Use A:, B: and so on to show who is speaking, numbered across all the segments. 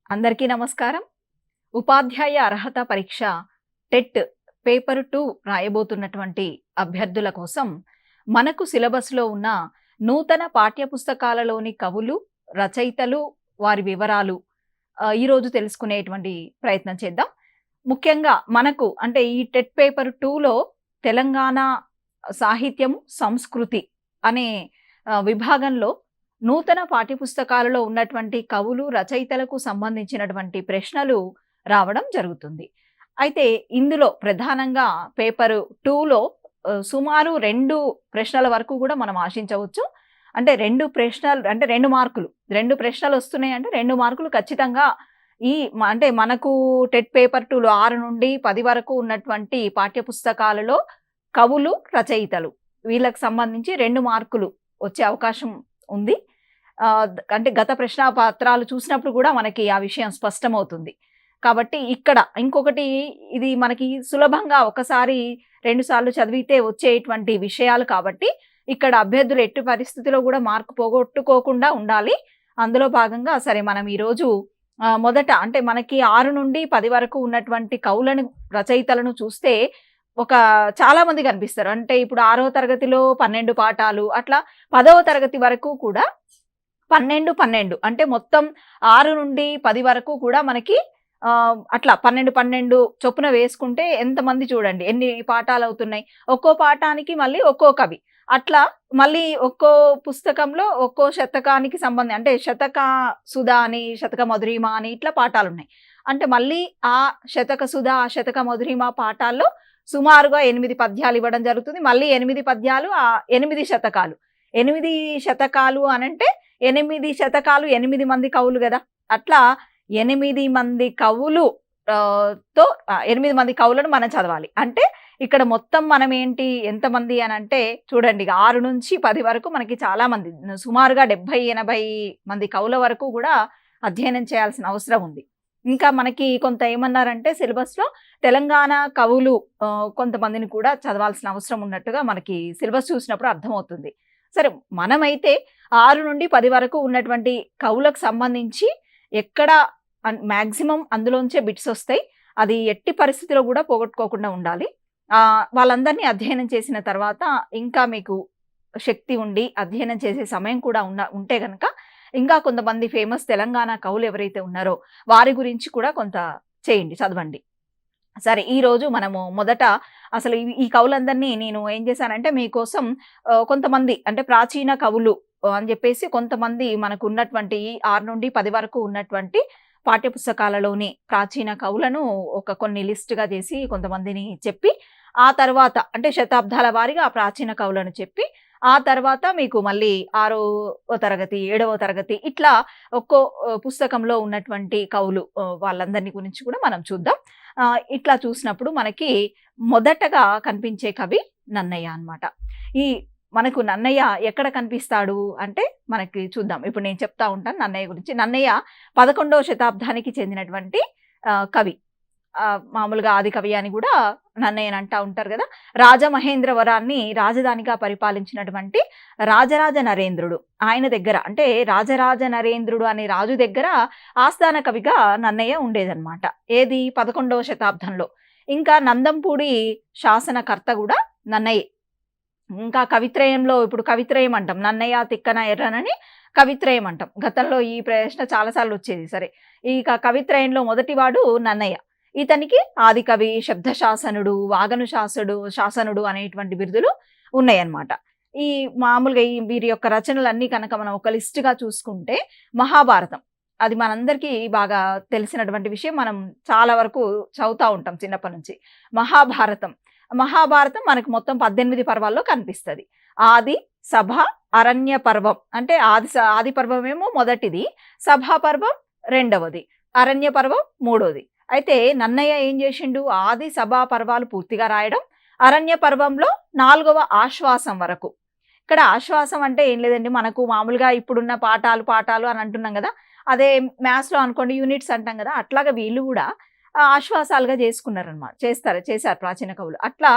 A: అందరికీ నమస్కారం. ఉపాధ్యాయ అర్హత పరీక్ష టెట్ పేపర్ 2 రాయబోతున్నటువంటి అభ్యర్థుల కోసం మనకు సిలబస్‌లో ఉన్న నూతన పాఠ్యపుస్తకాలలోని కవులు, రచయితలు, వారి వివరాలు ఈరోజు తెలుసుకునేటువంటి ప్రయత్నం చేద్దాం. ముఖ్యంగా మనకు అంటే ఈ టెట్ పేపర్ 2లో తెలంగాణ సాహిత్యము, సంస్కృతి అనే విభాగంలో నూతన పాఠ్యపుస్తకాలలో ఉన్నటువంటి కవులు, రచయితలకు సంబంధించినటువంటి ప్రశ్నలు రావడం జరుగుతుంది. అయితే ఇందులో ప్రధానంగా పేపర్ 2లో సుమారు 2 ప్రశ్నల వరకు కూడా మనం ఆశించవచ్చు. అంటే 2 ప్రశ్నలు అంటే 2 మార్కులు. 2 ప్రశ్నలు వస్తున్నాయంటే 2 మార్కులు ఖచ్చితంగా అంటే మనకు టెట్ పేపర్ 2లో 6 నుండి 10 వరకు ఉన్నటువంటి పాఠ్యపుస్తకాలలో కవులు, రచయితలు వీళ్ళకి సంబంధించి 2 మార్కులు వచ్చే అవకాశం ఉంది. అంటే గత ప్రశ్న పత్రాలు చూసినప్పుడు కూడా మనకి ఆ విషయం స్పష్టమవుతుంది. కాబట్టి ఇక్కడ ఇంకొకటి, ఇది మనకి సులభంగా ఒకసారి 2 సార్లు చదివితే వచ్చేటువంటి విషయాలు కాబట్టి ఇక్కడ అభ్యర్థులు ఎట్టి పరిస్థితిలో కూడా మార్కు పోగొట్టుకోకుండా ఉండాలి. అందులో భాగంగా సరే మనం ఈరోజు మొదట అంటే మనకి 6 నుండి 10 వరకు ఉన్నటువంటి కవులను, రచయితలను చూస్తే చాలా మంది కనిపిస్తారు. అంటే ఇప్పుడు 6వ తరగతిలో 12 పాఠాలు, అట్లా 10వ తరగతి వరకు కూడా 12, 12 అంటే మొత్తం 6 నుండి 10 వరకు కూడా మనకి అట్లా 12, 12 చొప్పున వేసుకుంటే ఎంతమంది చూడండి ఎన్ని పాఠాలు అవుతున్నాయి. ఒక్కో పాఠానికి మళ్ళీ ఒక్కో కవి, అట్లా మళ్ళీ ఒక్కో పుస్తకంలో ఒక్కో శతకానికి అంటే శతక సుధా అని, శతక మధురిమ అని ఇట్లా పాఠాలు ఉన్నాయి. అంటే మళ్ళీ ఆ శతక సుధా, ఆ శతక మధురిమ పాఠాల్లో సుమారుగా 8 పద్యాలు ఇవ్వడం జరుగుతుంది. మళ్ళీ 8 పద్యాలు 8 శతకాలు. 8 శతకాలు అనంటే 8 శతకాలు 8 మంది కవులు కదా. అట్లా 8 మంది కవులు 8 మంది కవులను మనం చదవాలి. అంటే ఇక్కడ మొత్తం మనం ఎంతమంది అని అంటే చూడండి, 6 నుంచి 10 వరకు మనకి చాలా మంది, సుమారుగా 70-80 మంది కవుల వరకు కూడా అధ్యయనం చేయాల్సిన అవసరం ఉంది. ఇంకా మనకి కొంత ఏమన్నారంటే సిలబస్లో తెలంగాణ కవులు కొంతమందిని కూడా చదవాల్సిన అవసరం ఉన్నట్టుగా మనకి సిలబస్ చూసినప్పుడు అర్థమవుతుంది. సరే, మనమైతే 6 నుండి 10 వరకు ఉన్నటువంటి కవులకు సంబంధించి ఎక్కడ మ్యాక్సిమం అందులోంచే బిట్స్ వస్తాయి. అది ఎట్టి పరిస్థితిలో కూడా పోగొట్టుకోకుండా ఉండాలి. వాళ్ళందరినీ అధ్యయనం చేసిన తర్వాత ఇంకా మీకు శక్తి ఉండి అధ్యయనం చేసే సమయం కూడా ఉంటే గనక ఇంకా కొంతమంది ఫేమస్ తెలంగాణ కవులు ఎవరైతే ఉన్నారో వారి గురించి కూడా కొంత చేయండి, చదవండి. సరే, ఈరోజు మనము మొదట అసలు ఈ కవులందరినీ నేను ఏం చేశానంటే మీకోసం కొంతమంది అంటే ప్రాచీన కవులు అని చెప్పేసి కొంతమంది మనకు ఉన్నటువంటి 6 నుండి 10 వరకు ఉన్నటువంటి పాఠ్యపుస్తకాలలోని ప్రాచీన కవులను కొన్ని లిస్టుగా చేసి కొంతమందిని చెప్పి, ఆ తర్వాత అంటే శతాబ్దాల వారీగా ఆ ప్రాచీన కవులను చెప్పి, ఆ తర్వాత మీకు మళ్ళీ 6వ తరగతి, 7వ తరగతి ఇట్లా ఒక్కో పుస్తకంలో ఉన్నటువంటి కవులు వాళ్ళందరినీ గురించి కూడా మనం చూద్దాం. ఇట్లా చూసినప్పుడు మనకి మొదటగా కనిపించే కవి నన్నయ్య అన్నమాట. మనకు నన్నయ్య ఎక్కడ కనిపిస్తాడు అంటే మనకి చూద్దాం. ఇప్పుడు నేను చెప్తా ఉంటాను నన్నయ్య గురించి. నన్నయ్య 11వ శతాబ్దానికి చెందినటువంటి కవి. మామూలుగా ఆది కవి అని కూడా నన్నయ్యని అంటా ఉంటారు కదా. రాజమహేంద్రవరాన్ని రాజధానిగా పరిపాలించినటువంటి రాజరాజ నరేంద్రుడు, ఆయన దగ్గర అంటే రాజరాజ నరేంద్రుడు అనే రాజు దగ్గర ఆస్థాన కవిగా నన్నయ్య ఉండేదన్నమాట. ఏది 11వ శతాబ్దంలో. ఇంకా నందంపూడి శాసనకర్త కూడా నన్నయ్య. ఇంకా కవిత్రయంలో ఇప్పుడు కవిత్రయం అంటాం, నన్నయ్య, తిక్కన, ఎర్రనని కవిత్రయం అంటాం. గతంలో ఈ ప్రశ్న చాలాసార్లు వచ్చేది. సరే, ఇక కవిత్రయంలో మొదటివాడు నన్నయ్య. ఇతనికి ఆదికవి, శబ్దశాసనుడు, వాగను శాసనుడు అనేటువంటి బిరుదులు ఉన్నాయన్నమాట. మామూలుగా వీరి యొక్క రచనలన్నీ కనుక మనం ఒక లిస్టుగా చూసుకుంటే మహాభారతం, అది మనందరికీ బాగా తెలిసినటువంటి విషయం. మనం చాలా వరకు చదువుతూ ఉంటాం చిన్నప్పటి నుంచి. మహాభారతం మనకు మొత్తం 18 పర్వాల్లో కనిపిస్తుంది. ఆది, సభ, అరణ్య పర్వం అంటే ఆది పర్వం ఏమో మొదటిది, సభా పర్వం రెండవది, అరణ్య పర్వం మూడోది. అయితే నన్నయ్య ఏం చేసిండు, ఆది, సభా పర్వాలు పూర్తిగా రాయడం, అరణ్య పర్వంలో 4వ ఆశ్వాసం వరకు. ఇక్కడ ఆశ్వాసం అంటే ఏం లేదండి, మనకు మామూలుగా ఇప్పుడున్న పాఠాలు అని అంటున్నాం కదా, అదే మ్యాథ్స్లో అనుకోండి యూనిట్స్ అంటాం కదా, అట్లాగా వీళ్ళు కూడా ఆశ్వాసాలుగా చేశారు ప్రాచీన కవులు. అట్లా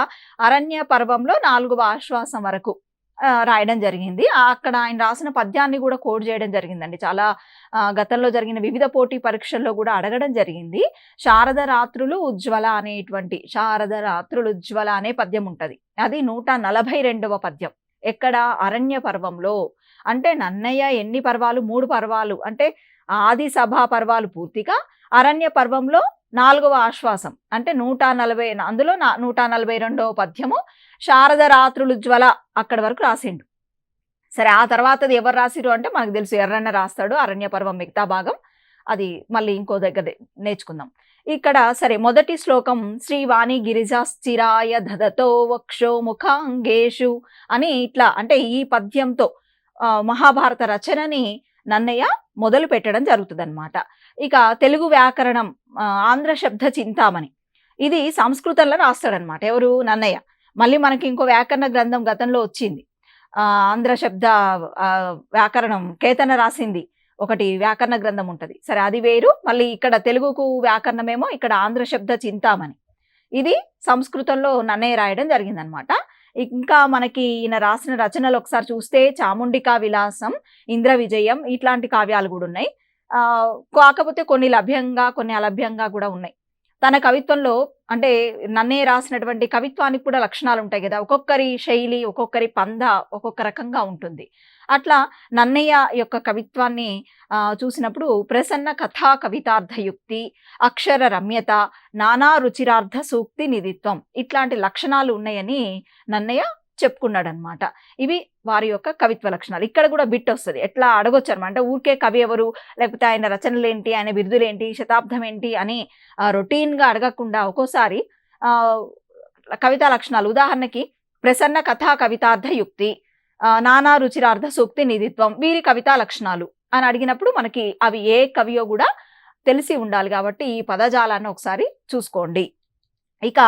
A: అరణ్య పర్వంలో 4వ ఆశ్వాసం వరకు రాయడం జరిగింది. అక్కడ ఆయన రాసిన పద్యాన్ని కూడా కోడ్ చేయడం జరిగిందండి. చాలా గతంలో జరిగిన వివిధ పోటీ పరీక్షల్లో కూడా అడగడం జరిగింది. శారద రాత్రులు ఉజ్వల అనేటువంటి శారద రాత్రులు ఉజ్వల అనే పద్యం ఉంటది. అది 142వ పద్యం. ఎక్కడ? అరణ్య పర్వంలో. అంటే నన్నయ్య ఎన్ని పర్వాలు? 3 పర్వాలు. అంటే ఆది సభా పర్వాలు పూర్తిగా అరణ్య పర్వంలో 4వ ఆశ్వాసం అంటే 140 అందులో 142వ పద్యము శారద రాత్రులు జ్వల అక్కడి వరకు రాసిండు. సరే ఆ తర్వాతది ఎవరు రాసిరు అంటే మనకు తెలుసు, ఎర్రన్న రాస్తాడు అరణ్య పర్వం మిగతా భాగం. అది మళ్ళీ ఇంకో దగ్గర నేర్చుకుందాం. ఇక్కడ సరే మొదటి శ్లోకం శ్రీవాణి గిరిజాశ్చిరాయ దదతో వక్షో ముఖాంగేషు అని ఇట్లా అంటే ఈ పద్యంతో మహాభారత రచనని నన్నయ్య మొదలు పెట్టడం జరుగుతుందన్నమాట. ఇక తెలుగు వ్యాకరణం ఆంధ్ర శబ్ద చింతామణి ఇది సంస్కృతంలో రాస్తాడనమాట. ఎవరు? నన్నయ్య. మళ్ళీ మనకి ఇంకో వ్యాకరణ గ్రంథం గతంలో వచ్చింది, ఆంధ్ర శబ్ద వ్యాకరణం కేతన రాసింది ఒకటి వ్యాకరణ గ్రంథం ఉంటది. సరే అది వేరు. మళ్ళీ ఇక్కడ తెలుగుకు వ్యాకరణమేమో ఇక్కడ ఆంధ్ర శబ్ద చింతామణి ఇది సంస్కృతంలో నన్నయ్య రాయడం జరిగిందనమాట. ఇంకా మనకి ఈయన రాసిన రచనలు ఒకసారి చూస్తే చాముండికా విలాసం, ఇంద్ర విజయం ఇట్లాంటి కావ్యాలు కూడా ఉన్నాయి. కాకపోతే కొన్ని లభ్యంగా కొన్ని అలభ్యంగా కూడా ఉన్నాయి. తన కవిత్వంలో అంటే నన్నయ్య రాసినటువంటి కవిత్వానికి కూడా లక్షణాలు ఉంటాయి కదా, ఒక్కొక్కరి శైలి ఒక్కొక్కరి పంద ఒక్కొక్క రకంగా ఉంటుంది. అట్లా నన్నయ్య యొక్క కవిత్వాన్ని చూసినప్పుడు ప్రసన్న కథా కవితార్థయుక్తి, అక్షర రమ్యత, నానా రుచిరార్థ సూక్తి నిధిత్వం ఇట్లాంటి లక్షణాలు ఉన్నాయని నన్నయ్య చెప్పుకున్నాడు అనమాట. ఇవి వారి యొక్క కవిత్వ లక్షణాలు. ఇక్కడ కూడా బిట్ వస్తుంది, ఎట్లా అడగొచ్చు అనమాట. ఊరికే కవి ఎవరు, లేకపోతే ఆయన రచనలు ఏంటి, ఆయన బిరుదులు ఏంటి, శతాబ్దం ఏంటి అని రొటీన్ గా అడగకుండా ఒక్కోసారి కవితా లక్షణాలు, ఉదాహరణకి ప్రసన్న కథా కవితార్థ యుక్తి, నానా రుచిరార్థ సూక్తి నిధిత్వం వీరి కవితా లక్షణాలు అని అడిగినప్పుడు మనకి అవి ఏ కవియో కూడా తెలిసి ఉండాలి. కాబట్టి ఈ పదజాలాన్ని ఒకసారి చూసుకోండి. ఇక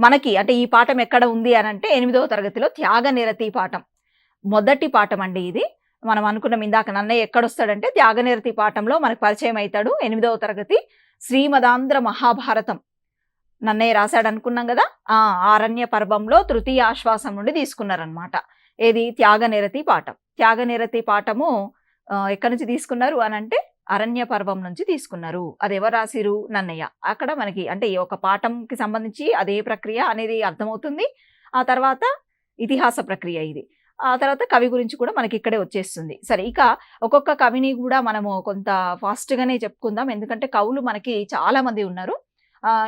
A: మనకి అంటే ఈ పాఠం ఎక్కడ ఉంది అని అంటే 8వ తరగతిలో త్యాగనిరతి పాఠం మొదటి పాఠం అండి. ఇది మనం అనుకున్నాం ఇందాక నన్నయ్య ఎక్కడొస్తాడంటే త్యాగనిరతి పాఠంలో మనకు పరిచయం అవుతాడు. 8వ తరగతి శ్రీమదాంధ్ర మహాభారతం నన్నయ్య రాశాడు అనుకున్నాం కదా. ఆరణ్య పర్వంలో తృతీయ ఆశ్వాసం నుండి తీసుకున్నారనమాట. ఏది? త్యాగనిరతి పాఠం. త్యాగనిరతి పాఠము ఎక్కడి నుంచి తీసుకున్నారు అని అంటే అరణ్య పర్వం నుంచి తీసుకున్నారు. అది ఎవరు రాసిరు? నన్నయ్య. అక్కడ మనకి అంటే ఈ ఒక పాఠంకి సంబంధించి అదే ప్రక్రియ అనేది అర్థమవుతుంది. ఆ తర్వాత ఇతిహాస ప్రక్రియ ఇది. ఆ తర్వాత కవి గురించి కూడా మనకి ఇక్కడే వచ్చేస్తుంది. సరే, ఇక ఒక్కొక్క కవిని కూడా మనము కొంత ఫాస్ట్గానే చెప్పుకుందాం, ఎందుకంటే కవులు మనకి చాలా మంది ఉన్నారు.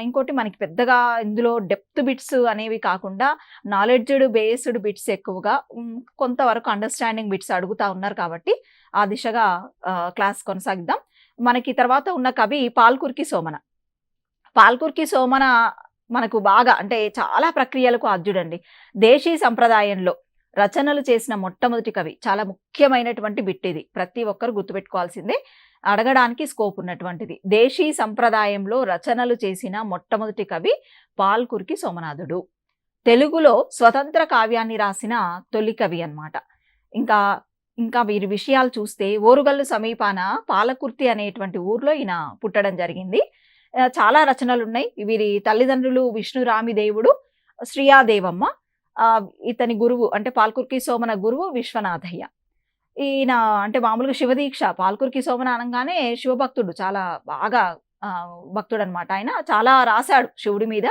A: ఇంకోటి మనకి పెద్దగా ఇందులో డెప్త్ బిట్స్ అనేవి కాకుండా నాలెడ్జ్డ్ బేస్డ్ బిట్స్ ఎక్కువగా, కొంతవరకు అండర్స్టాండింగ్ బిట్స్ అడుగుతా ఉన్నారు కాబట్టి ఆ దిశగా క్లాస్ కొనసాగిద్దాం. మనకి తర్వాత ఉన్న కవి పాల్కురికి సోమన. పాల్కురికి సోమన మనకు బాగా అంటే చాలా ప్రక్రియలకు ఆద్యుడండి. దేశీ సంప్రదాయంలో రచనలు చేసిన మొట్టమొదటి కవి. చాలా ముఖ్యమైనటువంటి బిట్ ఇది, ప్రతి ఒక్కరు గుర్తుపెట్టుకోవాల్సిందే, అడగడానికి స్కోప్ ఉన్నటువంటిది. దేశీ సంప్రదాయంలో రచనలు చేసిన మొట్టమొదటి కవి పాల్కురికి సోమనాథుడు. తెలుగులో స్వతంత్ర కావ్యాన్ని రాసిన తొలి కవి అన్నమాట. ఇంకా వీరి విషయాలు చూస్తే ఓరుగల్లు సమీపాన పాలకుర్తి అనేటువంటి ఊర్లో ఈయన పుట్టడం జరిగింది. చాలా రచనలు ఉన్నాయి. వీరి తల్లిదండ్రులు విష్ణురామిదేవుడు, శ్రీయాదేవమ్మ. ఇతని గురువు అంటే పాల్కురికి సోమన గురువు విశ్వనాథయ్య. ఈయన అంటే మామూలుగా శివదీక్ష. పాల్కురికి సోమన అనగానే శివభక్తుడు, చాలా బాగా భక్తుడు అనమాట. ఆయన చాలా రాశాడు శివుడి మీద.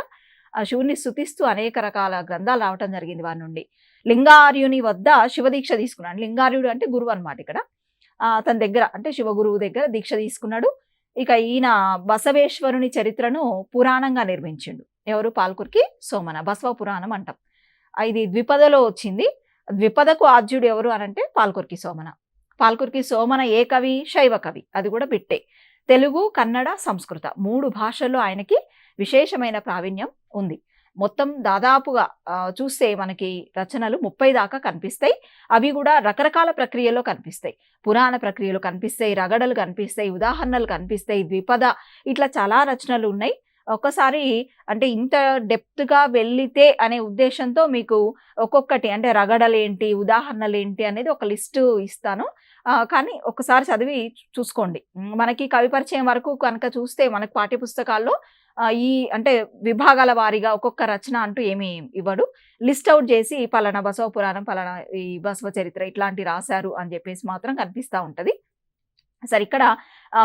A: శివుడిని స్తుతిస్తూ అనేక రకాల గ్రంథాలు రావటం జరిగింది వారి నుండి. లింగార్యుని వద్ద శివదీక్ష తీసుకున్నాడు. లింగార్యుడు అంటే గురువు అనమాట. ఇక్కడ తన దగ్గర అంటే శివగురువు దగ్గర దీక్ష తీసుకున్నాడు. ఇక ఈయన బసవేశ్వరుని చరిత్రను పురాణంగా నిర్మించిండు. ఎవరు? పాల్కురికి సోమన. బసవ పురాణం అంటాం. ఇది ద్విపదలో వచ్చింది. ద్విపదకు ఆద్యుడు ఎవరు అనంటే పాల్కురికి సోమన. పాల్కురికి సోమన ఏ కవి? శైవ కవి. అది కూడా బిట్టే. తెలుగు, కన్నడ, సంస్కృత 3 భాషల్లో ఆయనకి విశేషమైన ప్రావీణ్యం ఉంది. మొత్తం దాదాపుగా చూస్తే మనకి రచనలు 30 దాకా కనిపిస్తాయి. అవి కూడా రకరకాల ప్రక్రియలో కనిపిస్తాయి. పురాణ ప్రక్రియలో కనిపిస్తాయి, రగడలు కనిపిస్తాయి, ఉదాహరణలు కనిపిస్తాయి, ద్విపద, ఇట్లా చాలా రచనలు ఉన్నాయి. ఒక్కసారి అంటే ఇంత డెప్త్గా వెళ్ళితే అనే ఉద్దేశంతో మీకు ఒక్కొక్కటి అంటే రగడలు ఏంటి, ఉదాహరణలు ఏంటి అనేది ఒక లిస్టు ఇస్తాను. కానీ ఒకసారి చదివి చూసుకోండి. మనకి కవి పరిచయం వరకు కనుక చూస్తే మనకు పాఠ్యపుస్తకాల్లో ఈ అంటే విభాగాల వారీగా ఒక్కొక్క రచన అంటూ ఏమి ఇవ్వడు. లిస్ట్ ఔట్ చేసి పలానా బసవ పురాణం, పలానా ఈ బసవ చరిత్ర ఇట్లాంటివి రాశారు అని చెప్పేసి మాత్రం కనిపిస్తా ఉంటది. సరే ఇక్కడ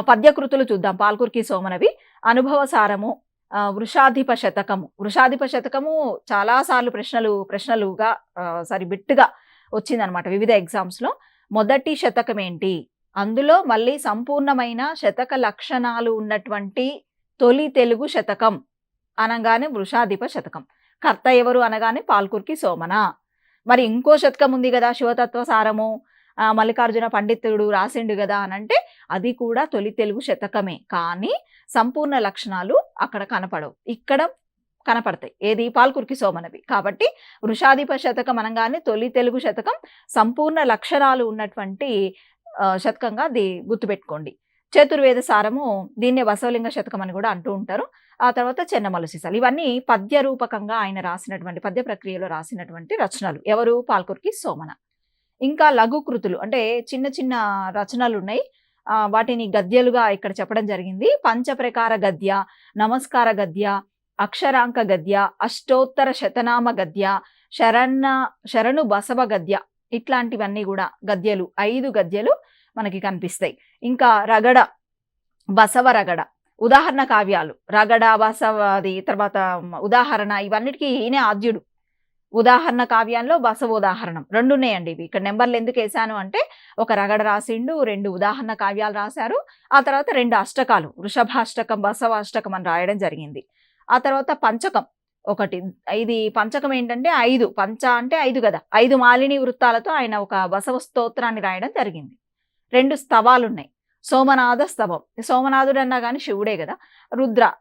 A: పద్యకృతులు చూద్దాం. పాల్కురికి సోమనవి అనుభవ సారము, వృషాధిప శతకము. వృషాధిప శతకము చాలా సార్లు ప్రశ్నలుగా బిట్గా వచ్చిందనమాట వివిధ ఎగ్జామ్స్లో. మొదటి శతకం ఏంటి, అందులో మళ్ళీ సంపూర్ణమైన శతక లక్షణాలు ఉన్నటువంటి తొలి తెలుగు శతకం అనగానే వృషాధిప శతకం. కర్త ఎవరు అనగానే పాల్కురికి సోమన. మరి ఇంకో శతకం ఉంది కదా శివతత్వ సారము, మల్లికార్జున పండితుడు రాసిండు కదా అనంటే అది కూడా తొలి తెలుగు శతకమే. కానీ సంపూర్ణ లక్షణాలు అక్కడ కనపడవు, ఇక్కడ కనపడతాయి. ఏది, పాల్కురికి సోమనవి. కాబట్టి వృషాధిప శతకం అనగానే తొలి తెలుగు శతకం, సంపూర్ణ లక్షణాలు ఉన్నటువంటి శతకంగా అది గుర్తుపెట్టుకోండి. చతుర్వేద సారము, దీన్నే బసవలింగ శతకం అని కూడా అంటూ ఉంటారు. ఆ తర్వాత చెన్నమల సీసాలు. ఇవన్నీ పద్య రూపకంగా ఆయన రాసినటువంటి పద్య ప్రక్రియలో రాసినటువంటి రచనలు. ఎవరు, పాల్కురికి సోమన. ఇంకా లఘు కృతులు అంటే చిన్న చిన్న రచనలు ఉన్నాయి, వాటిని గద్యలుగా ఇక్కడ చెప్పడం జరిగింది. పంచప్రకార గద్య, నమస్కార గద్య, అక్షరాంక గద్య, అష్టోత్తర శతనామ గద్య, శరణు బసవ గద్య, ఇట్లాంటివన్నీ కూడా గద్యలు. 5 గద్యలు మనకి కనిపిస్తాయి. ఇంకా రగడ, బసవ రగడ, ఉదాహరణ కావ్యాలు. రగడ, బసవది, తర్వాత ఉదాహరణ, ఇవన్నిటికీ ఈయనే ఆద్యుడు. ఉదాహరణ కావ్యంలో బసవోదాహరణం 2 ఉన్నాయండి. ఇవి ఇక్కడ నెంబర్లు ఎందుకు వేసాను అంటే, ఒక రగడ రాసిండు, 2 ఉదాహరణ కావ్యాలు రాశారు. ఆ తర్వాత 2 అష్టకాలు, వృషభాష్టకం, బసవాష్టకం అని రాయడం జరిగింది. ఆ తర్వాత పంచకం ఒకటి. ఇది పంచకం ఏంటంటే 5, పంచ అంటే 5 కదా, 5 మాలిని వృత్తాలతో ఆయన ఒక బసవ స్తోత్రాన్ని రాయడం జరిగింది. 2 స్తవాలు ఉన్నాయి. సోమనాథ స్తవం, సోమనాథుడు అన్నా కానీ శివుడే కదా.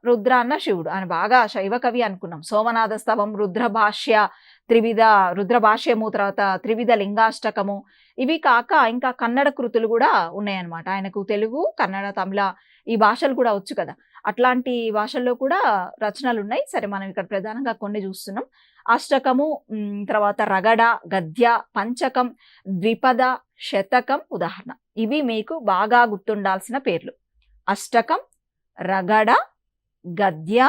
A: రుద్ర అన్న శివుడు అని బాగా శైవ కవి అనుకున్నాం. సోమనాథ స్తవం, రుద్రభాష్యము, తర్వాత త్రివిధ లింగాష్టకము. ఇవి కాక ఇంకా కన్నడ కృతులు కూడా ఉన్నాయన్నమాట. ఆయనకు తెలుగు, కన్నడ, తమిళ ఈ భాషలు కూడా వచ్చు కదా. అట్లాంటి భాషల్లో కూడా రచనలు ఉన్నాయి. సరే, మనం ఇక్కడ ప్రధానంగా కొన్ని చూస్తున్నాం. అష్టకము, తర్వాత రగడ, గద్య, పంచకం, ద్విపద, శతకం, ఉదాహరణ. ఇవి మీకు బాగా గుర్తుండాల్సిన పేర్లు. అష్టకం, రగడ, గద్య,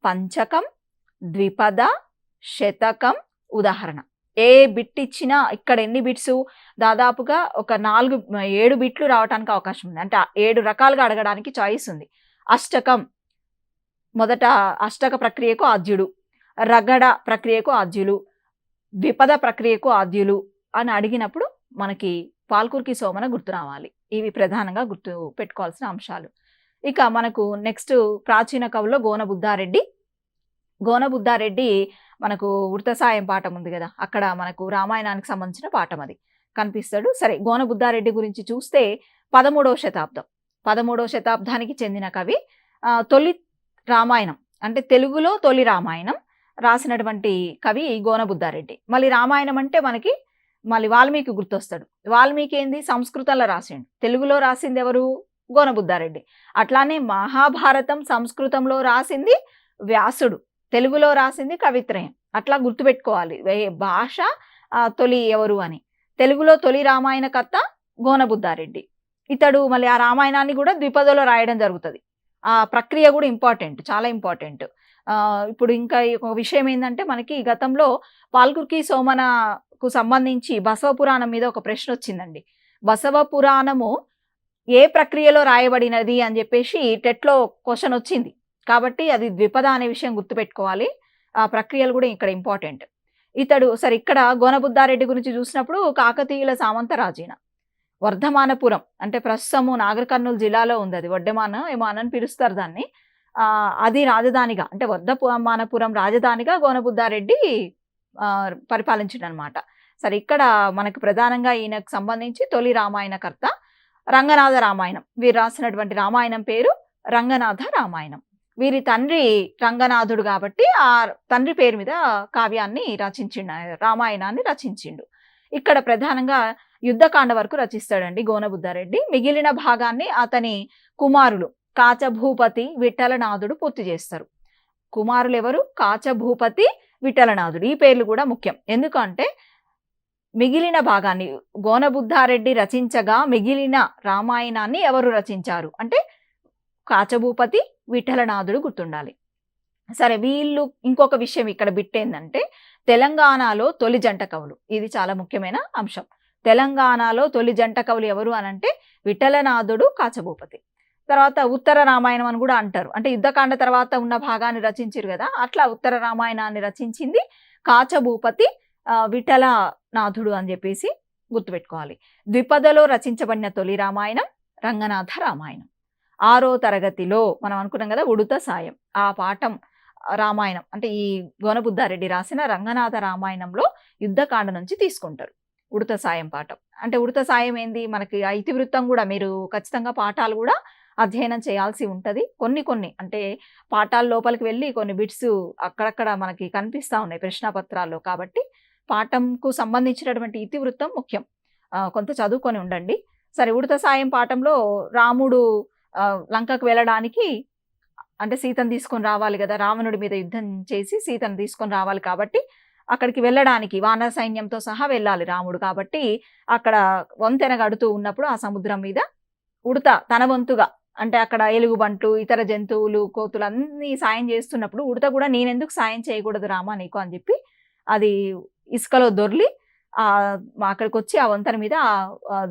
A: పంచకం, ద్విపద, శతకం, ఉదాహరణ. ఏ బిట్ ఇచ్చినా ఇక్కడ ఎన్ని బిట్స్, దాదాపుగా ఒక 7 బిట్లు రావడానికి అవకాశం ఉంది. అంటే 7 రకాలుగా అడగడానికి చాయిస్ ఉంది. అష్టకం, మొదట అష్టక ప్రక్రియకు ఆద్యుడు, రగడ ప్రక్రియకు ఆద్యులు, ద్విపద ప్రక్రియకు ఆద్యులు అని అడిగినప్పుడు మనకి పాల్కురికి సోమన గుర్తు రావాలి. ఇవి ప్రధానంగా గుర్తు పెట్టుకోవాల్సిన అంశాలు. ఇక మనకు నెక్స్ట్ ప్రాచీన కవుల్లో గోనబుద్ధారెడ్డి మనకు వృతసాయం పాఠం ఉంది కదా, అక్కడ మనకు రామాయణానికి సంబంధించిన పాఠం అది కనిపిస్తాడు. సరే, గోనబుద్ధారెడ్డి గురించి చూస్తే 13వ శతాబ్దానికి చెందిన కవి. తొలి రామాయణం అంటే తెలుగులో తొలి రామాయణం రాసినటువంటి కవి గోనబుద్ధారెడ్డి. మళ్ళీ రామాయణం అంటే మనకి మళ్ళీ వాల్మీకి గుర్తొస్తాడు. వాల్మీకి ఏంది, సంస్కృతంలో రాసిండు. తెలుగులో రాసింది ఎవరు, గోనబుద్ధారెడ్డి. అట్లానే మహాభారతం సంస్కృతంలో రాసింది వ్యాసుడు, తెలుగులో రాసింది కవిత్రయం. అట్లా గుర్తుపెట్టుకోవాలి భాష తొలి ఎవరు అని. తెలుగులో తొలి రామాయణకర్త గోనబుద్ధారెడ్డి. ఇతడు మళ్ళీ ఆ రామాయణాన్ని కూడా ద్విపదలో రాయడం జరుగుతుంది. ఆ ప్రక్రియ కూడా ఇంపార్టెంట్, చాలా ఇంపార్టెంట్. ఇప్పుడు ఇంకా ఒక విషయం ఏంటంటే, మనకి గతంలో పాల్కురికి సోమనకు సంబంధించి బసవ పురాణం మీద ఒక ప్రశ్న వచ్చిందండి. బసవ పురాణము ఏ ప్రక్రియలో రాయబడినది అని చెప్పేసి టెట్లో క్వశ్చన్ వచ్చింది. కాబట్టి అది ద్విపద అనే విషయం గుర్తుపెట్టుకోవాలి. ఆ ప్రక్రియలు కూడా ఇక్కడ ఇంపార్టెంట్. ఇతడు సరే, ఇక్కడ గోనబుద్ధారెడ్డి గురించి చూసినప్పుడు కాకతీయుల సామంత రాజీన వర్ధమానపురం అంటే ప్రస్తుతము నాగర్ కర్నూలు జిల్లాలో ఉంది. అది వడ్డమాన ఏమో అని పిలుస్తారు దాన్ని. అది రాజధానిగా అంటే వర్ధమానపురం రాజధానిగా గోనబుద్ధారెడ్డి పరిపాలించిండు అనమాట. సరే, ఇక్కడ మనకు ప్రధానంగా ఈయనకు సంబంధించి తొలి రామాయణకర్త రంగనాథ రామాయణం. వీరు రాసినటువంటి రామాయణం పేరు రంగనాథ రామాయణం. వీరి తండ్రి రంగనాథుడు కాబట్టి ఆ తండ్రి పేరు మీద కావ్యాన్ని రచించిండు, రామాయణాన్ని రచించిండు. ఇక్కడ ప్రధానంగా యుద్ధకాండ వరకు రచిస్తాడండి గోనబుద్ధారెడ్డి. మిగిలిన భాగాన్ని అతని కుమారులు కాచభూపతి, విఠలనాథుడు పూర్తి చేస్తారు. కుమారులు ఎవరు, కాచభూపతి, విఠలనాథుడు. ఈ పేర్లు కూడా ముఖ్యం. ఎందుకంటే మిగిలిన భాగాన్ని గోనబుద్ధారెడ్డి రచించగా మిగిలిన రామాయణాన్ని ఎవరు రచించారు అంటే కాచభూపతి, విఠలనాథుడు గుర్తుండాలి. సరే వీళ్ళు ఇంకొక విషయం ఇక్కడ బిట్టేందంటే తెలంగాణలో తొలి జంట కవులు. ఇది చాలా ముఖ్యమైన అంశం. తెలంగాణలో తొలి జంట కవులు ఎవరు అనంటే విఠలనాథుడు, కాచభూపతి. తర్వాత ఉత్తర రామాయణం అని కూడా అంటారు. అంటే యుద్ధకాండ తర్వాత ఉన్న భాగాన్ని రచించారు కదా, అట్లా ఉత్తర రామాయణాన్ని రచించింది కాచభూపతి, విఠలనాథుడు అని చెప్పేసి గుర్తుపెట్టుకోవాలి. ద్విపదలో రచించబడిన తొలి రామాయణం రంగనాథ రామాయణం. 6వ తరగతిలో మనం అనుకున్నాం కదా ఉడుత సాయం, ఆ పాఠం రామాయణం అంటే ఈ గోనబుద్ధారెడ్డి రాసిన రంగనాథ రామాయణంలో యుద్ధకాండ నుంచి తీసుకుంటారు ఉడుత సాయం పాఠం. అంటే ఉడుత సాయం ఏంది, మనకి ఇతివృత్తం కూడా మీరు ఖచ్చితంగా పాఠాలు కూడా అధ్యయనం చేయాల్సి ఉంటుంది. కొన్ని అంటే పాఠాల లోపలికి వెళ్ళి కొన్ని బిట్స్ అక్కడక్కడ మనకి కనిపిస్తూ ఉన్నాయి ప్రశ్నపత్రాల్లో. కాబట్టి పాఠంకు సంబంధించినటువంటి ఇతివృత్తం ముఖ్యం, కొంత చదువుకొని ఉండండి. సరే, ఉడుత సాయం పాఠంలో రాముడు లంకకు వెళ్ళడానికి అంటే సీతను తీసుకొని రావాలి కదా, రావణుడి మీద యుద్ధం చేసి సీతను తీసుకొని రావాలి కాబట్టి అక్కడికి వెళ్ళడానికి వానర సైన్యంతో సహా వెళ్ళాలి రాముడు. కాబట్టి అక్కడ వంతెన గడుతూ ఉన్నప్పుడు ఆ సముద్రం మీద ఉడత తన వంతుగా అంటే అక్కడ ఎలుగుబంట్లు, ఇతర జంతువులు, కోతులు అన్నీ సాయం చేస్తున్నప్పుడు ఉడత కూడా నేనెందుకు సాయం చేయకూడదు రామా నీకు అని చెప్పి అది ఇసుకలో దొర్లి అక్కడికి వచ్చి ఆ వంతెన మీద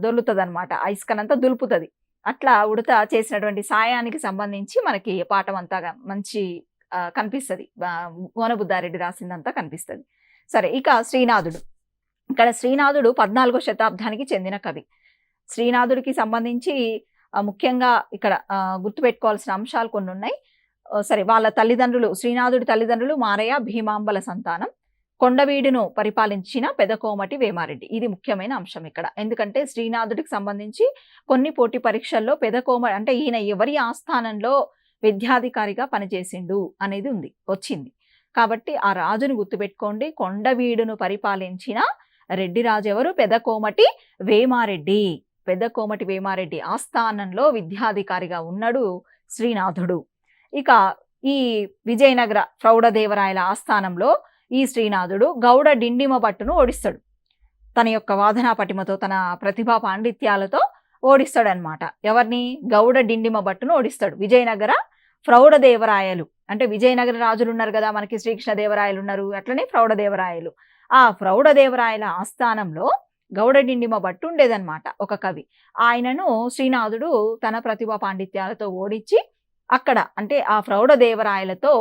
A: దొర్లుతుంది అనమాట, ఆ ఇసుకనంతా దులుపుతుంది. అట్లా ఉడత చేసినటువంటి సాయానికి సంబంధించి మనకి పాఠం అంతా మంచి కనిపిస్తుంది, గోనబుద్ధారెడ్డి రాసిందంతా కనిపిస్తుంది. సరే, ఇక శ్రీనాథుడు. ఇక్కడ శ్రీనాథుడు 14వ శతాబ్దానికి చెందిన కవి. శ్రీనాథుడికి సంబంధించి ముఖ్యంగా ఇక్కడ గుర్తుపెట్టుకోవాల్సిన అంశాలు కొన్ని ఉన్నాయి. సరే, వాళ్ళ తల్లిదండ్రులు, శ్రీనాథుడి తల్లిదండ్రులు మారయ్య భీమాంబల సంతానం. కొండవీడును పరిపాలించిన పెదకోమటి వేమారెడ్డి. ఇది ముఖ్యమైన అంశం ఇక్కడ. ఎందుకంటే శ్రీనాథుడికి సంబంధించి కొన్ని పోటీ పరీక్షల్లో అంటే ఈయన ఎవరి ఆస్థానంలో విద్యాధికారిగా పనిచేసిండు అనేది వచ్చింది. కాబట్టి ఆ రాజును గుర్తుపెట్టుకోండి. కొండవీడును పరిపాలించిన రెడ్డి రాజు ఎవరు? పెదకోమటి వేమారెడ్డి. పెదకోమటి వేమారెడ్డి ఆస్థానంలో విద్యాధికారిగా ఉన్నాడు శ్రీనాథుడు. ఇక ఈ విజయనగర ప్రౌఢదేవరాయల ఆస్థానంలో ఈ శ్రీనాథుడు గౌడ డిండిమ భట్టును ఓడిస్తాడు. తన యొక్క వాదనా పటిమతో, తన ప్రతిభా పాండిత్యాలతో ఓడిస్తాడనమాట. ఎవరిని? గౌడ డిండిమ భట్టును ఓడిస్తాడు. విజయనగర ప్రౌఢదేవరాయలు అంటే విజయనగర రాజులు ఉన్నారు కదా మనకి, శ్రీకృష్ణదేవరాయలు ఉన్నారు, అట్లనే ప్రౌఢదేవరాయలు. ఆ ప్రౌఢదేవరాయల ఆస్థానంలో గౌడ డిండిమ భట్టు ఉండేదన్నమాట, ఒక కవి. ఆయనను శ్రీనాథుడు తన ప్రతిభా పాండిత్యాలతో ఓడించి అక్కడ అంటే ఆ ప్రౌఢదేవరాయలతో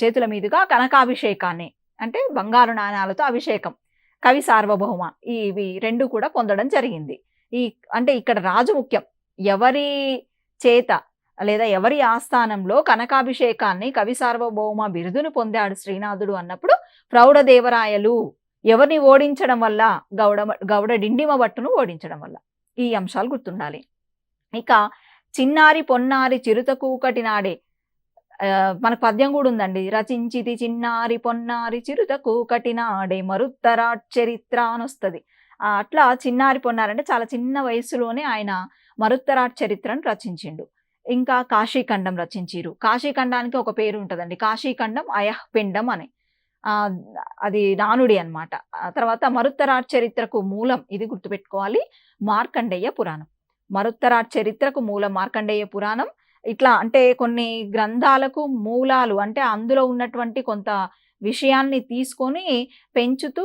A: చేతుల మీదుగా కనకాభిషేకాన్ని అంటే బంగారు నాణాలతో అభిషేకం, కవి సార్వభౌమ, ఇవి రెండు కూడా పొందడం జరిగింది. అంటే ఇక్కడ రాజు ముఖ్యం. ఎవరి చేత లేదా ఎవరి ఆస్థానంలో కనకాభిషేకాన్ని, కవి సార్వభౌమ బిరుదును పొందాడు శ్రీనాథుడు అన్నప్పుడు ప్రౌఢదేవరాయలు ఎవరిని ఓడించడం వల్ల? గౌడ డిండిమ భట్టును ఓడించడం వల్ల. ఈ అంశాలు గుర్తుండాలి. ఇక చిన్నారి పొన్నారి చిరుత కూకటి నాడే, మన పద్యం కూడా ఉందండి. రచించితి చిన్నారి పొన్నారి చిరుత కూకటి నాడే మరుత్తరాట్ చరిత్ర అని వస్తుంది. అట్లా చిన్నారి పొన్నారి అంటే చాలా చిన్న వయసులోనే ఆయన మరుత్తరాట్ చరిత్రను రచించిండు. ఇంకా కాశీఖండం రచించిరు. కాశీఖండానికి ఒక పేరు ఉంటుందండి, కాశీఖండం అయఃపిండం అని, అది నానుడి అనమాట. తర్వాత మరుత్తరాట్ చరిత్రకు మూలం, ఇది గుర్తుపెట్టుకోవాలి, మార్కండేయ పురాణం. మరుత్తరాట్ చరిత్రకు మూలం మార్కండేయ పురాణం. ఇట్లా అంటే కొన్ని గ్రంథాలకు మూలాలు అంటే అందులో ఉన్నటువంటి కొంత విషయాన్ని తీసుకొని పెంచుతూ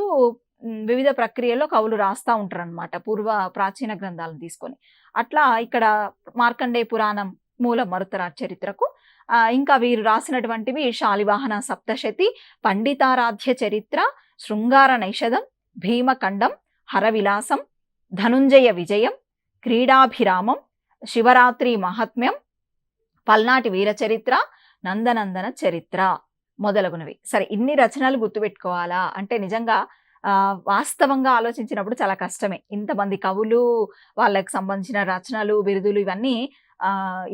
A: వివిధ ప్రక్రియలో కవులు రాస్తూ ఉంటారు అనమాట, ప్రాచీన గ్రంథాలను తీసుకొని. అట్లా ఇక్కడ మార్కండేయ పురాణం మూలం మరుత్తరాట్ చరిత్రకు. ఇంకా వీరు రాసినటువంటివి శాలివాహన సప్తశతి, పండితారాధ్య చరిత్ర, శృంగార నైషధం, భీమఖండం, హరవిలాసం, ధనుంజయ విజయం, క్రీడాభిరామం, శివరాత్రి మహాత్మ్యం, పల్నాటి వీర చరిత్ర, నందనందన చరిత్ర మొదలగునవి. సరే, ఇన్ని రచనలు గుర్తుపెట్టుకోవాలా అంటే నిజంగా వాస్తవంగా ఆలోచించినప్పుడు చాలా కష్టమే. ఇంతమంది కవులు, వాళ్ళకి సంబంధించిన రచనలు, బిరుదులు ఇవన్నీ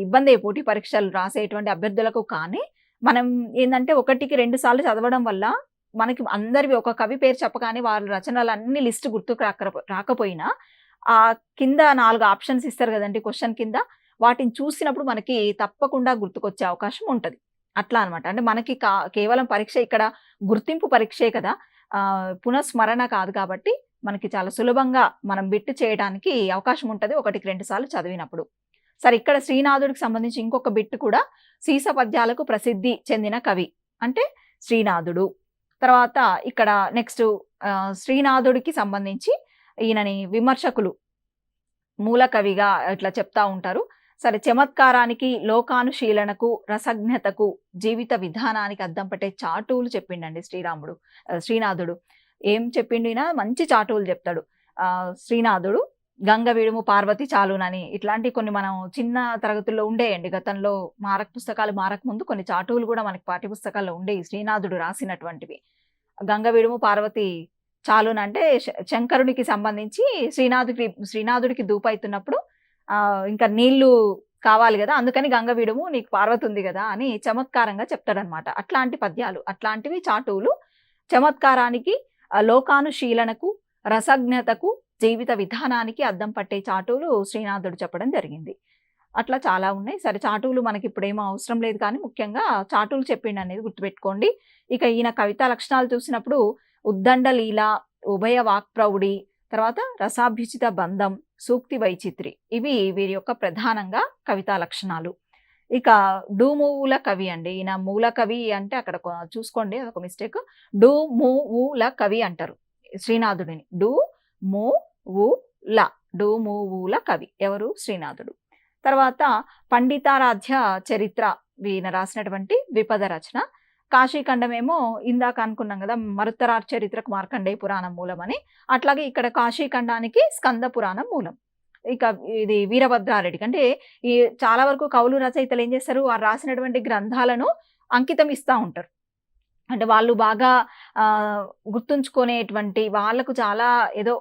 A: ఇబ్బంది పోటీ పరీక్షలు రాసేటువంటి అభ్యర్థులకు. కానీ మనం ఏంటంటే 1కి 2 సార్లు చదవడం వల్ల మనకి అందరివి ఒక కవి పేరు చెప్పగానే వాళ్ళ రచనలు అన్ని లిస్ట్ గుర్తుకు రాకపోయినా ఆ కింద 4 ఆప్షన్స్ ఇస్తారు కదండి క్వశ్చన్ కింద, వాటిని చూసినప్పుడు మనకి తప్పకుండా గుర్తుకొచ్చే అవకాశం ఉంటుంది. అట్లా అనమాట. అంటే మనకి కేవలం పరీక్ష ఇక్కడ గుర్తింపు పరీక్షే కదా, పునఃస్మరణ కాదు. కాబట్టి మనకి చాలా సులభంగా మనం బిట్టు చేయడానికి అవకాశం ఉంటుంది 1కి 2 సార్లు చదివినప్పుడు. సరే, ఇక్కడ శ్రీనాథుడికి సంబంధించి ఇంకొక బిట్టు కూడా, సీస పద్యాలకు ప్రసిద్ధి చెందిన కవి. అంటే శ్రీనాథుడు. తర్వాత ఇక్కడ నెక్స్ట్ శ్రీనాథుడికి సంబంధించి ఈయనని విమర్శకులు మూల కవిగా ఇట్లా చెప్తా ఉంటారు. సరే, చమత్కారానికి, లోకానుశీలనకు, రసజ్ఞతకు, జీవిత విధానానికి అద్దం పట్టే చాటువులు చెప్పిండండి శ్రీనాథుడు. ఏం చెప్పిండు ఈయన? మంచి చాటువులు చెప్తాడు. శ్రీనాథుడు గంగ విడుము పార్వతి చాలునని ఇట్లాంటి కొన్ని మనం చిన్న తరగతుల్లో ఉండేయండి. గతంలో పుస్తకాలు మారక ముందు కొన్ని చాటువులు కూడా మనకి పాఠ్య పుస్తకాల్లో ఉండేవి, శ్రీనాథుడు రాసినటువంటివి. గంగ విడుము పార్వతి చాలునంటే శంకరునికి సంబంధించి శ్రీనాథుడికి దూపైతున్నప్పుడు ఇంకా నీళ్లు కావాలి కదా, అందుకని గంగ విడుము, నీకు పార్వతి ఉంది కదా అని చమత్కారంగా చెప్తాడనమాట. అట్లాంటి పద్యాలు, అట్లాంటివి చాటువులు. చమత్కారానికి, లోకానుశీలనకు, రసజ్ఞతకు, జీవిత విధానానికి అద్దం పట్టే చాటువులు శ్రీనాథుడు చెప్పడం జరిగింది. అట్లా చాలా ఉన్నాయి. సరే, చాటువులు మనకి ఇప్పుడేమో అవసరం లేదు, కానీ ముఖ్యంగా చాటువులు చెప్పిండు అనేది గుర్తుపెట్టుకోండి. ఇక ఈయన కవితా లక్షణాలు చూసినప్పుడు ఉద్దండ లీల, ఉభయ వాక్ప్రౌఢి, తర్వాత రసాభ్యుచిత బంధం, సూక్తి వైచిత్రి, ఇవి వీరి యొక్క ప్రధానంగా కవితా లక్షణాలు. ఇక డూమూల కవి అండి. ఈయన మూల కవి అంటే అక్కడ చూసుకోండి, అదొక మిస్టేక్. డూమూల కవి అంటారు శ్రీనాథుడిని. డూమూల కవి ఎవరు? శ్రీనాథుడు. తర్వాత పండితారాధ్య చరిత్ర ఈయన రాసినటువంటి ద్విపద రచన. కాశీఖండమేమో ఇందాక అనుకున్నాం కదా, మరుత్తరార్ చరిత్రకు మార్కండేయ పురాణం మూలం అని. అట్లాగే ఇక్కడ కాశీఖండానికి స్కంద పురాణం మూలం. ఇక ఇది వీరభద్రారెడ్డికి అంటే ఈ చాలా వరకు కవులు రచయితలు ఏం చేస్తారు, వారు రాసినటువంటి గ్రంథాలను అంకితం ఇస్తూ ఉంటారు. అంటే వాళ్ళు బాగా గుర్తుంచుకునేటువంటి వాళ్ళకు చాలా ఏదో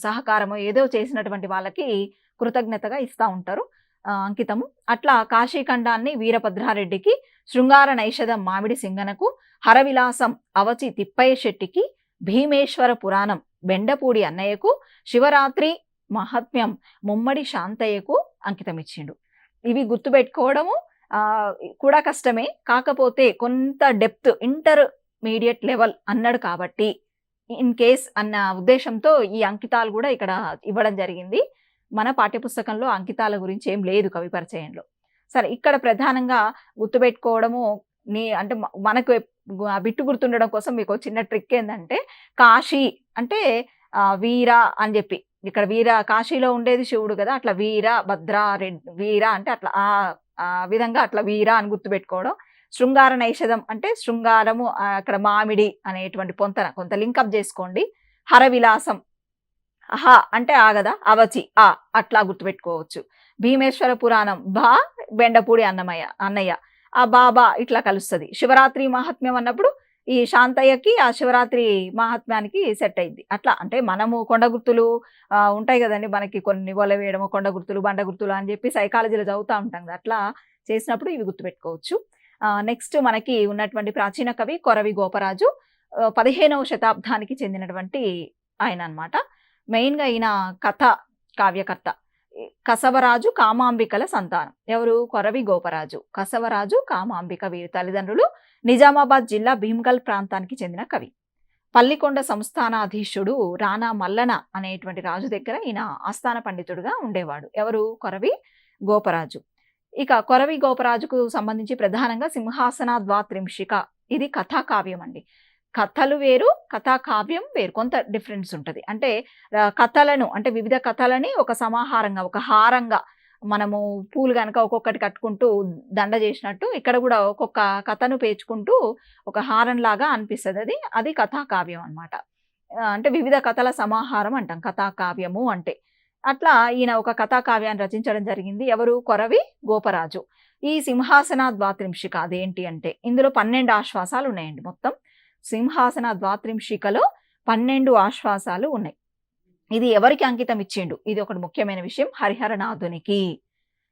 A: సహకారము ఏదో చేసినటువంటి వాళ్ళకి కృతజ్ఞతగా ఇస్తూ ఉంటారు అంకితము. అట్లా కాశీఖండాన్ని వీరభద్రారెడ్డికి, శృంగార నైషధం మామిడి సింగనకు, హరవిలాసం అవచి తిప్పయ్య శెట్టికి, భీమేశ్వర పురాణం బెండపూడి అన్నయ్యకు, శివరాత్రి మహాత్మ్యం ముమ్మడి శాంతయ్యకు అంకితం ఇచ్చిండు. ఇవి గుర్తుపెట్టుకోవడము కూడా కష్టమే, కాకపోతే కొంత డెప్త్ ఇంటర్మీడియట్ లెవెల్ అన్నాడు కాబట్టి ఇన్ కేస్ అన్న ఉద్దేశంతో ఈ అంకితాలు కూడా ఇక్కడ ఇవ్వడం జరిగింది. మన పాఠ్యపుస్తకంలో అంకితాల గురించి ఏం లేదు కవి పరిచయంలో. సరే, ఇక్కడ ప్రధానంగా గుర్తుపెట్టుకోవడము అంటే మనకు బిట్టు గుర్తుండడం కోసం మీకు చిన్న ట్రిక్ ఏంటంటే, కాశీ అంటే వీర అని చెప్పి, ఇక్కడ వీర కాశీలో ఉండేది శివుడు కదా, అట్లా వీర భద్రారెడ్డి వీర అంటే అట్లా ఆ విధంగా అట్లా వీర అని గుర్తుపెట్టుకోవడం. శృంగార నైషధం అంటే శృంగారము, అక్కడ మామిడి అనేటువంటి పొంతన కొంత లింకప్ చేసుకోండి. హరవిలాసం హ అంటే ఆగదా, అవచి అట్లా గుర్తుపెట్టుకోవచ్చు. భీమేశ్వర పురాణం బెండపూడి అన్నయ్య ఆ బాబా ఇట్లా కలుస్తుంది. శివరాత్రి మహాత్మ్యం అన్నప్పుడు ఈ శాంతయ్యకి ఆ శివరాత్రి మహాత్మ్యానికి సెట్ అయింది. అట్లా అంటే మనము కొండ గుర్తులు ఉంటాయి కదండి, మనకి కొన్ని వల వేయడము, కొండ గుర్తులు, బండ గుర్తులు అని చెప్పి సైకాలజీలో చదువుతూ ఉంటాం కదా, అట్లా చేసినప్పుడు ఇవి గుర్తుపెట్టుకోవచ్చు. నెక్స్ట్ మనకి ఉన్నటువంటి ప్రాచీన కవి కొరవి గోపరాజు, 15వ శతాబ్దానికి చెందినటువంటి ఆయన అనమాట. మెయిన్గా ఈయన కావ్యకర్త. కసవరాజు కామాంబికల సంతానం. ఎవరు? కొరవి గోపరాజు. కసవరాజు, కామాంబిక వీరి తల్లిదండ్రులు. నిజామాబాద్ జిల్లా భీమ్గల్ ప్రాంతానికి చెందిన కవి. పల్లికొండ సంస్థానాధీశుడు రాణా మల్లన అనేటువంటి రాజు దగ్గర ఈయన ఆస్థాన పండితుడుగా ఉండేవాడు. ఎవరు? కొరవి గోపరాజు. ఇక కొరవి గోపరాజుకు సంబంధించి ప్రధానంగా సింహాసన ద్వాత్రింశిక, ఇది కథాకావ్యం అండి. కథలు వేరు, కథాకావ్యం వేరు, కొంత డిఫరెన్స్ ఉంటుంది. అంటే కథలను అంటే వివిధ కథలని ఒక సమాహారంగా, ఒక హారంగా, మనము పూలు కనుక ఒక్కొక్కటి కట్టుకుంటూ దండ చేసినట్టు ఇక్కడ కూడా ఒక్కొక్క కథను పేర్చుకుంటూ ఒక హారంలాగా అనిపిస్తుంది. అది కథాకావ్యం అనమాట. అంటే వివిధ కథల సమాహారం అంటాం కథాకావ్యము అంటే. అట్లా ఈయన ఒక కథాకావ్యాన్ని రచించడం జరిగింది. ఎవరు? కొరవి గోపరాజు. ఈ సింహాసన ద్వాత్రింశిక అదేంటి అంటే, ఇందులో 12 ఆశ్వాసాలు ఉన్నాయండి. మొత్తం సింహాసన ద్వాత్రింశికలో 12 ఆశ్వాసాలు ఉన్నాయి. ఇది ఎవరికి అంకితం ఇచ్చిండు? ఇది ఒకటి ముఖ్యమైన విషయం. హరిహరనాథునికి.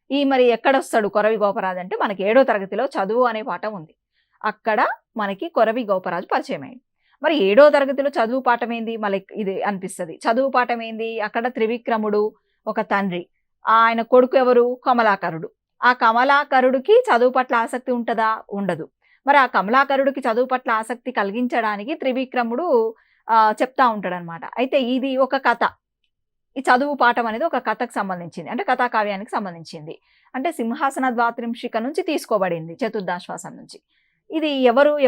A: ఈ మరి ఎక్కడొస్తాడు కొరవి గోపరాజు అంటే, మనకి 7వ తరగతిలో చదువు అనే పాఠం ఉంది, అక్కడ మనకి కొరవి గోపరాజు పరిచయం అయ్యింది. మరి 7వ తరగతిలో చదువు పాఠం ఏంది? మళ్ళీ ఇది అనిపిస్తుంది. చదువు పాఠం ఏంది? అక్కడ త్రివిక్రముడు ఒక తండ్రి, ఆయన కొడుకు ఎవరు? కమలాకరుడు. ఆ కమలాకరుడికి చదువు పట్ల ఆసక్తి ఉంటుందా? ఉండదు. మరి ఆ కమలాకరుడికి చదువు పట్ల ఆసక్తి కలిగించడానికి త్రివిక్రముడు చెప్తా ఉంటాడనమాట. అయితే ఇది ఒక కథ, ఈ చదువు పాఠం అనేది ఒక కథకు సంబంధించింది, అంటే కథాకావ్యానికి సంబంధించింది. అంటే సింహాసన ద్వాత్రింశిక నుంచి తీసుకోబడింది, చతుర్దాశ్వాసం నుంచి. ఇది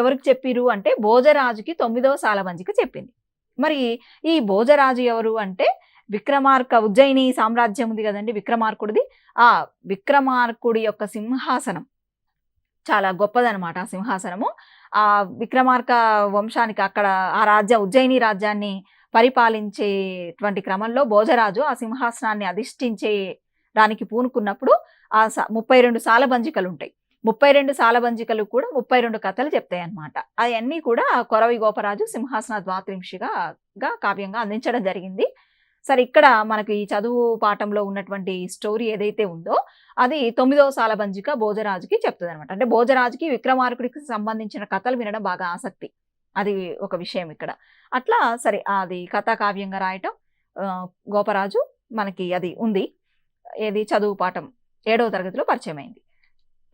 A: ఎవరికి చెప్పిరు అంటే భోజరాజుకి 9వ సాలబంజిక చెప్పింది. మరి ఈ భోజరాజు ఎవరు అంటే విక్రమార్క ఉజ్జయిని సామ్రాజ్యం ఉంది కదండి విక్రమార్కుడిది. ఆ విక్రమార్కుడి యొక్క సింహాసనం చాలా గొప్పదనమాట ఆ సింహాసనము. ఆ విక్రమార్క వంశానికి అక్కడ ఆ ఉజ్జయిని రాజ్యాన్ని పరిపాలించేటువంటి క్రమంలో భోజరాజు ఆ సింహాసనాన్ని అధిష్ఠించే దానికి పూనుకున్నప్పుడు 32 సాలబంజికలుంటాయి. 32 సాలబంజికలు కూడా 32 కథలు చెప్తాయన్నమాట. అవన్నీ కూడా కొరవి గోపరాజు సింహాసన ద్వాత్రింశిగా కావ్యంగా అందించడం జరిగింది. సరే ఇక్కడ మనకు ఈ చదువు పాఠంలో ఉన్నటువంటి స్టోరీ ఏదైతే ఉందో అది 9వ సాలబంజిక భోజరాజుకి చెప్తుందనమాట. అంటే భోజరాజుకి విక్రమార్కుడికి సంబంధించిన కథలు వినడం బాగా ఆసక్తి. అది ఒక విషయం ఇక్కడ. అట్లా సరే అది కథా కావ్యంగా రాయటం గోపరాజు మనకి అది ఉంది. ఏది చదువు పాఠం 7వ తరగతిలో పరిచయమైంది.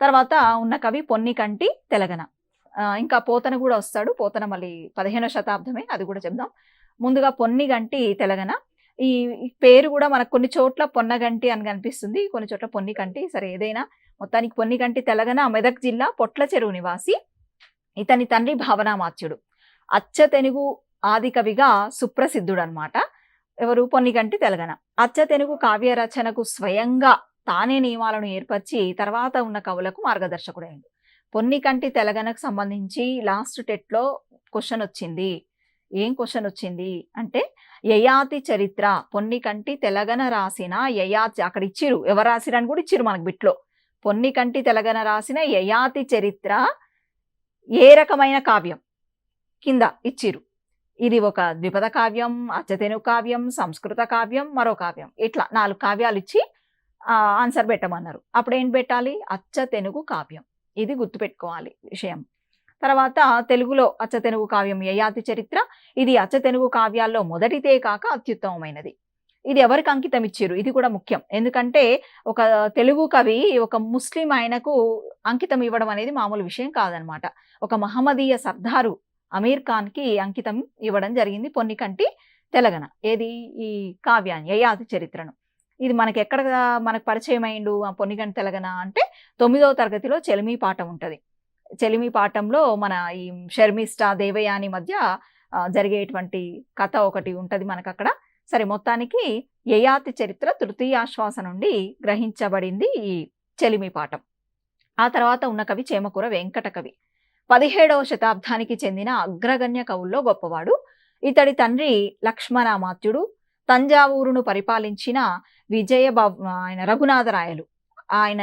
A: తర్వాత ఉన్న కవి పొన్నికంటి తెలగన. ఇంకా పోతన కూడా వస్తాడు. పోతన మళ్ళీ 15వ శతాబ్దమే, అది కూడా చెప్దాం. ముందుగా పొన్నిగంటి తెలగన. ఈ పేరు కూడా మనకు కొన్ని చోట్ల పొన్నగంటి అని కనిపిస్తుంది, కొన్ని చోట్ల పొన్నికంటి. సరే ఏదైనా మొత్తానికి పొన్నికంటి తెలగన మెదక్ జిల్లా పొట్ల చెరువు నివాసి. ఇతని తండ్రి భావనామాత్యుడు. అచ్చ తెనుగు ఆది కవిగా సుప్రసిద్ధుడు అనమాట. ఎవరు? పొన్నికంటి తెలగన. అచ్చ తెనుగు కావ్య రచనకు స్వయంగా తానే నియమాలను ఏర్పరిచి తర్వాత ఉన్న కవులకు మార్గదర్శకుడైంది. పొన్నికంటి తెలగనకు సంబంధించి లాస్ట్ టెట్లో క్వశ్చన్ వచ్చింది. ఏం క్వశ్చన్ వచ్చింది అంటే యయాతి చరిత్ర పొన్నికంటి తెలగన రాసిన యయాతి, అక్కడ ఇచ్చిరు ఎవరు రాసిరని కూడా ఇచ్చిరు మనకు బిట్లో. పొన్నికంటి తెలగన రాసిన యయాతి చరిత్ర ఏ రకమైన కావ్యం కింద ఇచ్చిరు. ఇది ఒక ద్విపద కావ్యం, అచ్చతెనుగు కావ్యం, సంస్కృత కావ్యం, మరో కావ్యం, ఇట్లా 4 కావ్యాలు ఇచ్చి ఆన్సర్ పెట్టమన్నారు. అప్పుడు ఏం పెట్టాలి? అచ్చతెనుగు కావ్యం. ఇది గుర్తుపెట్టుకోవాలి విషయం. తర్వాత తెలుగులో అచ్చతెనుగు కావ్యం యయాతి చరిత్ర. ఇది అచ్చతెనుగు కావ్యాల్లో మొదటిదే కాక అత్యుత్తమమైనది. ఇది ఎవరికి అంకితం ఇచ్చారు? ఇది కూడా ముఖ్యం. ఎందుకంటే ఒక తెలుగు కవి ఒక ముస్లిం ఆయనకు అంకితం ఇవ్వడం అనేది మామూలు విషయం కాదనమాట. ఒక మహమ్మదీయ సర్దారు అమీర్ ఖాన్ కి అంకితం ఇవ్వడం జరిగింది పొన్నికంటి తెలగన. ఏది? ఈ కావ్యాన్ని యయాతి చరిత్రను. ఇది మనకి ఎక్కడ మనకు పరిచయం అయిండు ఆ పొన్నికంటి తెలగన అంటే 9వ తరగతిలో చెలిమి పాఠం ఉంటుంది. చెలిమి పాఠంలో మన ఈ శర్మిష్ట దేవయాని మధ్య జరిగేటువంటి కథ ఒకటి ఉంటుంది మనకు అక్కడ. సరే మొత్తానికి యయాతి చరిత్ర తృతీయాశ్వాస నుండి గ్రహించబడింది ఈ చెలిమి పాఠం. ఆ తర్వాత ఉన్న కవి చేమకూర వెంకట కవి. 17వ శతాబ్దానికి చెందిన అగ్రగణ్య కవుల్లో గొప్పవాడు. ఇతడి తండ్రి లక్ష్మణామాత్యుడు. తంజావూరును పరిపాలించిన ఆయన రఘునాథరాయలు. ఆయన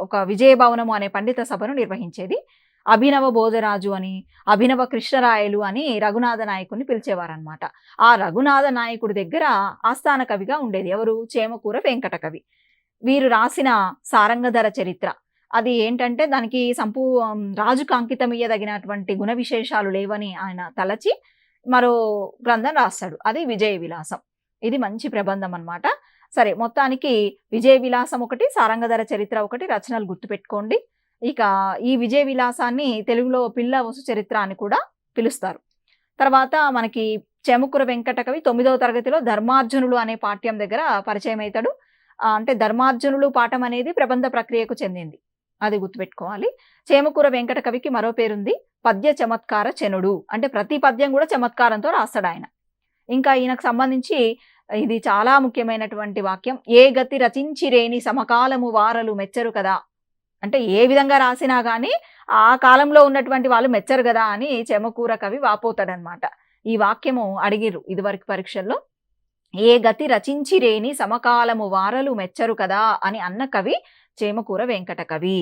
A: ఒక విజయభవనము అనే పండిత సభను నిర్వహించేది. అభినవ భోజరాజు అని, అభినవ కృష్ణరాయలు అని రఘునాథ నాయకుడిని పిలిచేవారనమాట. ఆ రఘునాథ నాయకుడి దగ్గర ఆస్థాన కవిగా ఉండేది ఎవరు? చేమకూర వెంకట కవి. వీరు రాసిన సారంగధర చరిత్ర. అది ఏంటంటే దానికి రాజుకు అంకితం ఇయ్యదగినటువంటి గుణ విశేషాలు లేవని ఆయన తలచి మరో గ్రంథం రాస్తాడు. అది విజయ విలాసం. ఇది మంచి ప్రబంధం అన్నమాట. సరే మొత్తానికి విజయ విలాసం ఒకటి, సారంగధర చరిత్ర ఒకటి రచనలు గుర్తుపెట్టుకోండి. ఇక ఈ విజయ విలాసాన్ని తెలుగులో పిల్ల వసు చరిత్ర అని కూడా పిలుస్తారు. తర్వాత మనకి చేమకూర వెంకట కవి 9వ తరగతిలో ధర్మార్జునులు అనే పాఠ్యం దగ్గర పరిచయం అవుతాడు. అంటే ధర్మార్జునులు పాఠం అనేది ప్రబంధ ప్రక్రియకు చెందింది, అది గుర్తుపెట్టుకోవాలి. చేమకూర వెంకట కవికి మరో పేరుంది, పద్య చమత్కార చనుడు. అంటే ప్రతి పద్యం కూడా చమత్కారంతో రాస్తాడు ఆయన. ఇంకా ఈయనకు సంబంధించి ఇది చాలా ముఖ్యమైనటువంటి వాక్యం, ఏ గతి రచించిరేని సమకాలము వారలు మెచ్చరు కదా. అంటే ఏ విధంగా రాసినా కానీ ఆ కాలంలో ఉన్నటువంటి వాళ్ళు మెచ్చరు కదా అని చేమకూర కవి వాపోతాడనమాట. ఈ వాక్యము అడిగిరు ఇదివరకు పరీక్షల్లో. ఏ గతి రచించిరేని సమకాలము వారలు మెచ్చరు కదా అని అన్న కవి చేమకూర వెంకట కవి.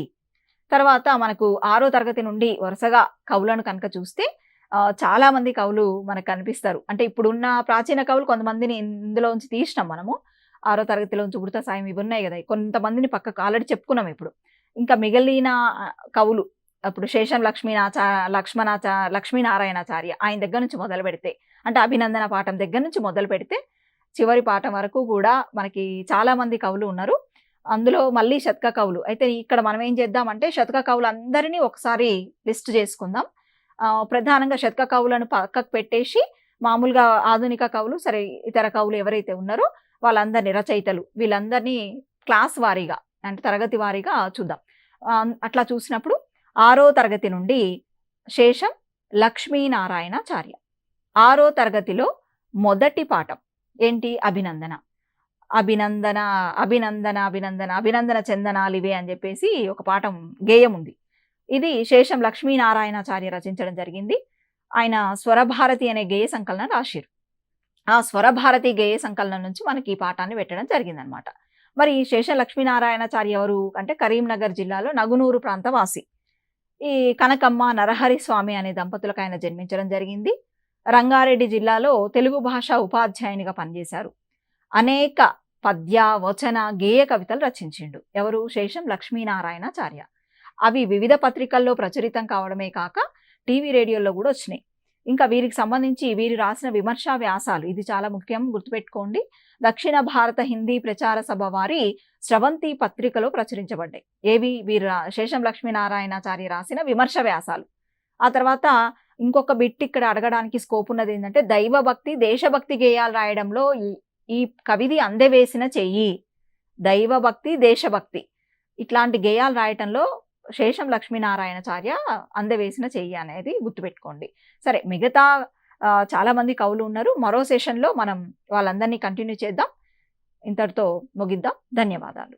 A: తర్వాత మనకు 6వ తరగతి నుండి వరుసగా కవులను కనుక చూస్తే చాలా మంది కవులు మనకు కనిపిస్తారు. అంటే ఇప్పుడున్న ప్రాచీన కవులు కొంతమందిని ఇందులోంచి తీసినాం మనము. 6వ తరగతిలోంచి ఉడత సాయం ఇవి ఉన్నాయి కదా, కొంతమందిని పక్కకు ఆల్రెడీ చెప్పుకున్నాం. ఇప్పుడు ఇంకా మిగిలిన కవులు అప్పుడు శేషం లక్ష్మీనారాయణాచార్య ఆయన దగ్గర నుంచి మొదలు పెడితే, అంటే అభినందన పాఠం దగ్గర నుంచి మొదలు పెడితే చివరి పాఠం వరకు కూడా మనకి చాలా మంది కవులు ఉన్నారు. అందులో మళ్ళీ శతక కవులు. అయితే ఇక్కడ మనం ఏం చేద్దామంటే శతక కవులు అందరినీ ఒకసారి లిస్ట్ చేసుకుందాం. ప్రధానంగా శతక కవులను పక్కకు పెట్టేసి మామూలుగా ఆధునిక కవులు, సరే ఇతర కవులు ఎవరైతే ఉన్నారో వాళ్ళందరినీ, రచయితలు వీళ్ళందరినీ క్లాస్ వారీగా అంటే తరగతి వారీగా చూద్దాం. అట్లా చూసినప్పుడు 6వ తరగతి నుండి శేషం లక్ష్మీనారాయణాచార్య. 6వ తరగతిలో మొదటి పాఠం ఏంటి? అభినందన. అభినందన అభినందన అభినందన అభినందన చందనాలివే అని చెప్పేసి ఒక పాఠం గేయం ఉంది. ఇది శేషం లక్ష్మీనారాయణాచార్య రచించడం జరిగింది. ఆయన స్వరభారతి అనే గేయ సంకలనం రాసిరు. ఆ స్వరభారతి గేయ సంకలనం నుంచి మనకి ఈ పాఠాన్ని పెట్టడం జరిగిందనమాట. మరి శేషం లక్ష్మీనారాయణాచార్య ఎవరు అంటే కరీంనగర్ జిల్లాలో నగునూరు ప్రాంత వాసి. ఈ కనకమ్మ నరహరి స్వామి అనే దంపతులకు ఆయన జన్మించడం జరిగింది. రంగారెడ్డి జిల్లాలో తెలుగు భాష ఉపాధ్యాయునిగా పనిచేశారు. అనేక పద్య వచన గేయ కవితలు రచించిండు. ఎవరు? శేషం లక్ష్మీనారాయణాచార్య. అవి వివిధ పత్రికల్లో ప్రచురితం కావడమే కాక టీవీ రేడియోలో కూడా వచ్చినాయి. ఇంకా వీరికి సంబంధించి వీరు రాసిన విమర్శా వ్యాసాలు, ఇది చాలా ముఖ్యం, గుర్తుపెట్టుకోండి. దక్షిణ భారత హిందీ ప్రచార సభ వారి స్రవంతి పత్రికలో ప్రచురించబడ్డాయి. ఏవి? వీరు శేషం లక్ష్మీనారాయణాచార్య రాసిన విమర్శ వ్యాసాలు. ఆ తర్వాత ఇంకొక బిట్ ఇక్కడ అడగడానికి స్కోప్ ఉన్నది ఏంటంటే, దైవభక్తి దేశభక్తి గేయాలు రాయడంలో ఈ కవిది అందవేసిన చెయ్యి. దైవభక్తి దేశభక్తి ఇట్లాంటి గేయాలు రాయటంలో శేషం లక్ష్మీనారాయణాచార్య అందవేసిన చెయ్యి అనేది గుర్తుపెట్టుకోండి. సరే, మిగతా చాలా మంది కవులు ఉన్నారు. మరో సెషన్లో మనం వాళ్ళందరినీ కంటిన్యూ చేద్దాం. ఇంతటితో ముగిద్దాం. ధన్యవాదాలు.